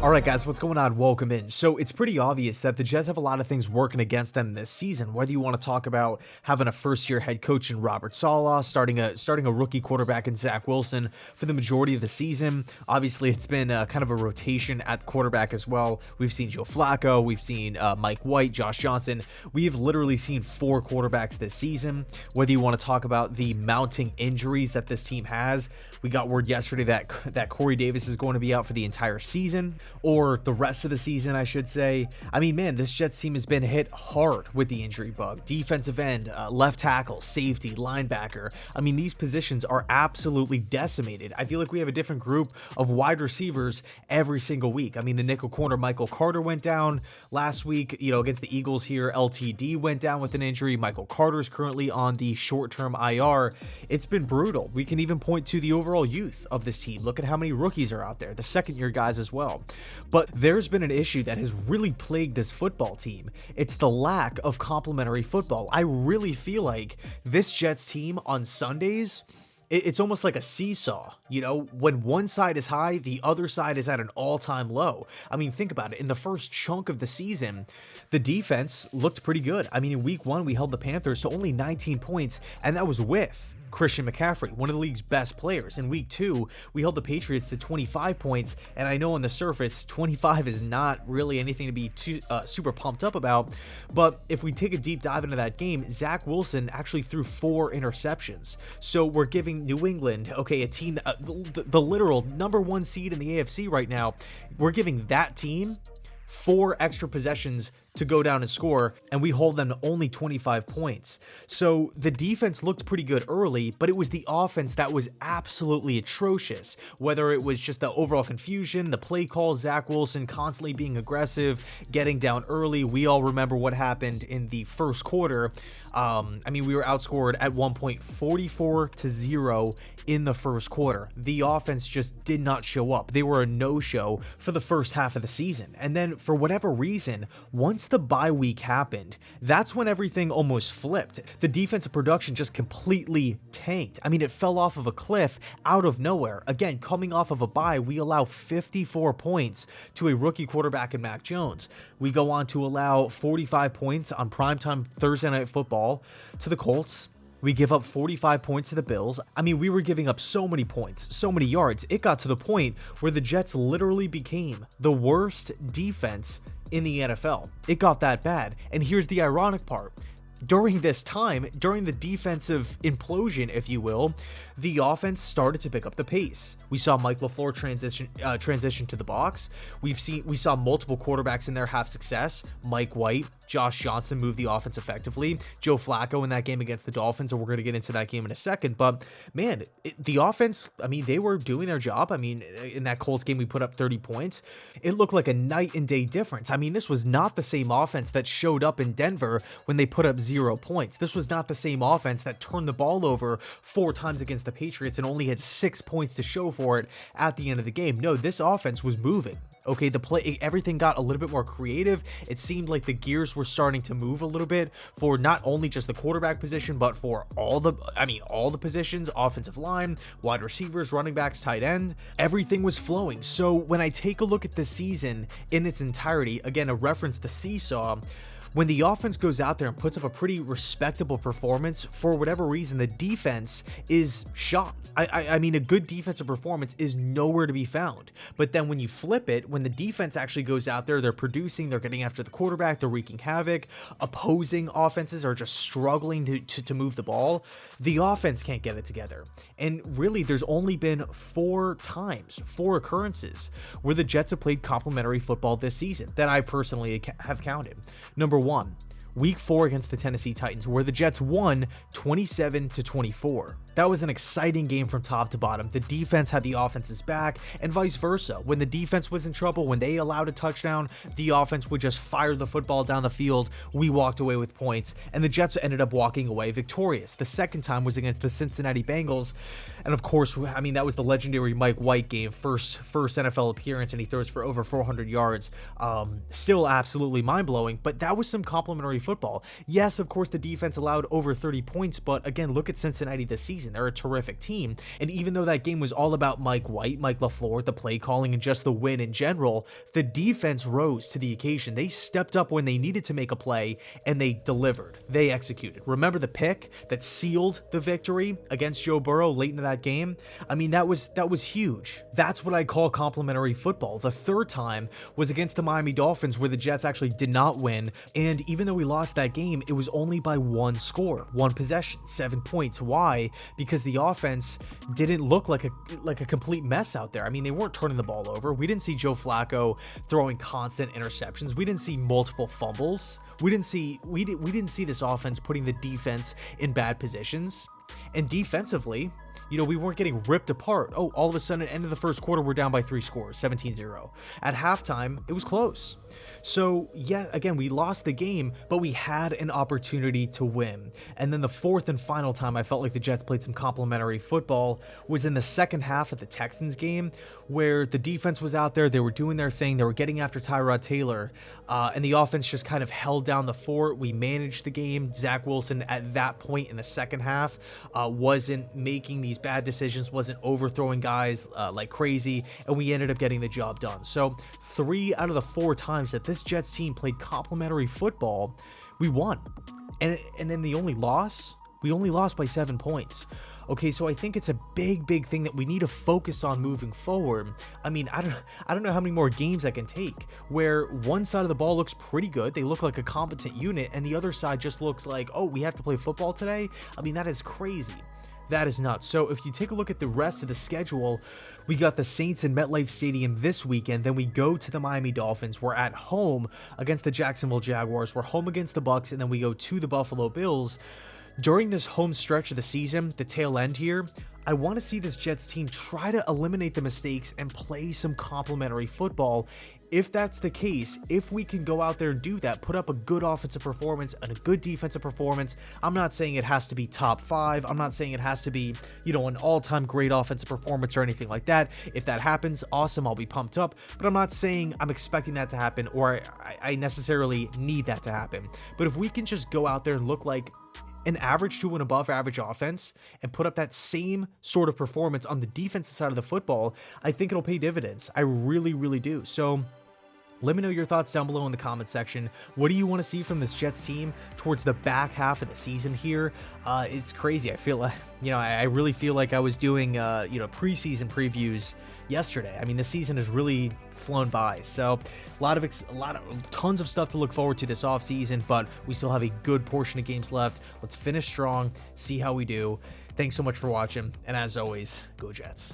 All right, guys, what's going on? Welcome in. So it's pretty obvious that the Jets have a lot of things working against them this season. Whether you want to talk about having a first-year head coach in Robert Saleh, starting a rookie quarterback in Zach Wilson for the majority of the season. Obviously, it's been kind of a rotation at quarterback as well. We've seen Joe Flacco, we've seen Mike White, Josh Johnson. We have literally seen 4 quarterbacks this season. Whether you want to talk about the mounting injuries that this team has, we got word yesterday that Corey Davis is going to be out for the entire season, or the rest of the season, I should say. I mean, man, this Jets team has been hit hard with the injury bug. Defensive end, left tackle, safety, linebacker. I mean, these positions are absolutely decimated. I feel like we have a different group of wide receivers every single week. I mean, the nickel corner Michael Carter went down last week, against the Eagles here. LTD went down with an injury. Michael Carter is currently on the short-term IR. It's been brutal. We can even point to the overall youth of this team. Look at how many rookies are out there, the second-year guys as well. But there's been an issue that has really plagued this football team. It's the lack of complementary football. I really feel like this Jets team on Sundays, it's almost like a seesaw. When one side is high, the other side is at an all-time low. I mean, think about it. In the first chunk of the season, the defense looked pretty good. I mean, in week 1, we held the Panthers to only 19 points, and that was with Christian McCaffrey, one of the league's best players. In week 2, we held the Patriots to 25 points, and I know on the surface, 25 is not really anything to be too super pumped up about, but if we take a deep dive into that game, Zach Wilson actually threw 4 interceptions. So we're giving New England, a team, the literal number 1 seed in the AFC right now, we're giving that team 4 extra possessions to go down and score, and we hold them to only 25 points. So the defense looked pretty good early, but it was the offense that was absolutely atrocious. Whether it was just the overall confusion, the play call, Zach Wilson constantly being aggressive, getting down early. We all remember what happened in the first quarter. We were outscored at one point 44-0 in the first quarter. The offense just did not show up. They were a no-show for the first half of the season. And then for whatever reason, once the bye week happened, that's when everything almost flipped. The defensive production just completely tanked. I mean, it fell off of a cliff out of nowhere. Again, coming off of a bye, we allow 54 points to a rookie quarterback in Mac Jones. We go on to allow 45 points on primetime Thursday Night Football to the Colts. We give up 45 points to the Bills. I mean, we were giving up so many points, so many yards. It got to the point where the Jets literally became the worst defense in the NFL. It got that bad. And here's the ironic part. During this time, during the defensive implosion, if you will, the offense started to pick up the pace. We saw Mike LaFleur transition to the box. We saw multiple quarterbacks in there have success. Mike White, Josh Johnson moved the offense effectively. Joe Flacco in that game against the Dolphins, and we're going to get into that game in a second. But man, the offense, they were doing their job. In that Colts game, we put up 30 points. It looked like a night and day difference. This was not the same offense that showed up in Denver when they put up 0 points. This was not the same offense that turned the ball over 4 times against the Patriots and only had 6 points to show for it at the end of the game. No, this offense was moving. Everything got a little bit more creative. It seemed like the gears were starting to move a little bit for not only just the quarterback position, but for all the positions, offensive line, wide receivers, running backs, tight end. Everything was flowing. So when I take a look at this season in its entirety, again, a reference the seesaw, when the offense goes out there and puts up a pretty respectable performance, for whatever reason, the defense is shot. A good defensive performance is nowhere to be found. But then when you flip it, when the defense actually goes out there, they're producing, they're getting after the quarterback, they're wreaking havoc. Opposing offenses are just struggling to move the ball. The offense can't get it together. And really, there's only been 4 occurrences where the Jets have played complementary football this season that I personally have counted. Number 1, Week 4 against the Tennessee Titans, where the Jets won 27-24. That was an exciting game from top to bottom. The defense had the offense's back, and vice versa. When the defense was in trouble, when they allowed a touchdown, the offense would just fire the football down the field. We walked away with points, and the Jets ended up walking away victorious. The second time was against the Cincinnati Bengals, and of course, that was the legendary Mike White game, first NFL appearance, and he throws for over 400 yards. Still absolutely mind-blowing, but that was some complimentary football. Yes, of course, the defense allowed over 30 points, but again, look at Cincinnati this season. season. They're a terrific team. And even though that game was all about Mike White, Mike LaFleur, the play calling, and just the win in general, the defense rose to the occasion. They stepped up when they needed to make a play, and they delivered. They executed. Remember the pick that sealed the victory against Joe Burrow late into that game? I mean, that was huge. That's what I call complementary football. The third time was against the Miami Dolphins, where the Jets actually did not win. And even though we lost that game, it was only by one score, one possession, 7 points. Why? Because the offense didn't look like a complete mess out there. I mean, they weren't turning the ball over. We didn't see Joe Flacco throwing constant interceptions. We didn't see multiple fumbles. We didn't see this offense putting the defense in bad positions. And defensively, we weren't getting ripped apart. Oh, all of a sudden, at the end of the first quarter, we're down by 3 scores, 17-0. At halftime, it was close. So, yeah, again, we lost the game, but we had an opportunity to win. And then the fourth and final time I felt like the Jets played some complimentary football was in the second half of the Texans game, where the defense was out there, they were doing their thing, they were getting after Tyrod Taylor, and the offense just kind of held down the fort. We managed the game. Zach Wilson, at that point in the second half, wasn't making these bad decisions, wasn't overthrowing guys like crazy, and we ended up getting the job done. So 3 out of the 4 times that this Jets team played complimentary football, we won. And then the only loss, we only lost by 7 points. Okay, so I think it's a big thing that we need to focus on moving forward. I mean, I don't know how many more games I can take where one side of the ball looks pretty good, they look like a competent unit, and the other side just looks like, oh, we have to play football today? I mean, that is crazy. That is nuts. So if you take a look at the rest of the schedule, we got the Saints in MetLife Stadium this weekend. Then we go to the Miami Dolphins. We're at home against the Jacksonville Jaguars. We're home against the Bucs, and then we go to the Buffalo Bills. During this home stretch of the season, the tail end here, I want to see this Jets team try to eliminate the mistakes and play some complimentary football. If that's the case, if we can go out there and do that, put up a good offensive performance and a good defensive performance, I'm not saying it has to be top 5. I'm not saying it has to be, an all-time great offensive performance or anything like that. If that happens, awesome, I'll be pumped up. But I'm not saying I'm expecting that to happen or I necessarily need that to happen. But if we can just go out there and look like an average to an above average offense and put up that same sort of performance on the defensive side of the football, I think it'll pay dividends. I really do. So let me know your thoughts down below in the comment section. What do you want to see from this Jets team towards the back half of the season here? It's crazy. I feel like, I really feel like I was doing, preseason previews yesterday. I mean, the season has really flown by. So tons of stuff to look forward to this offseason, but we still have a good portion of games left. Let's finish strong, see how we do. Thanks so much for watching. And as always, go Jets.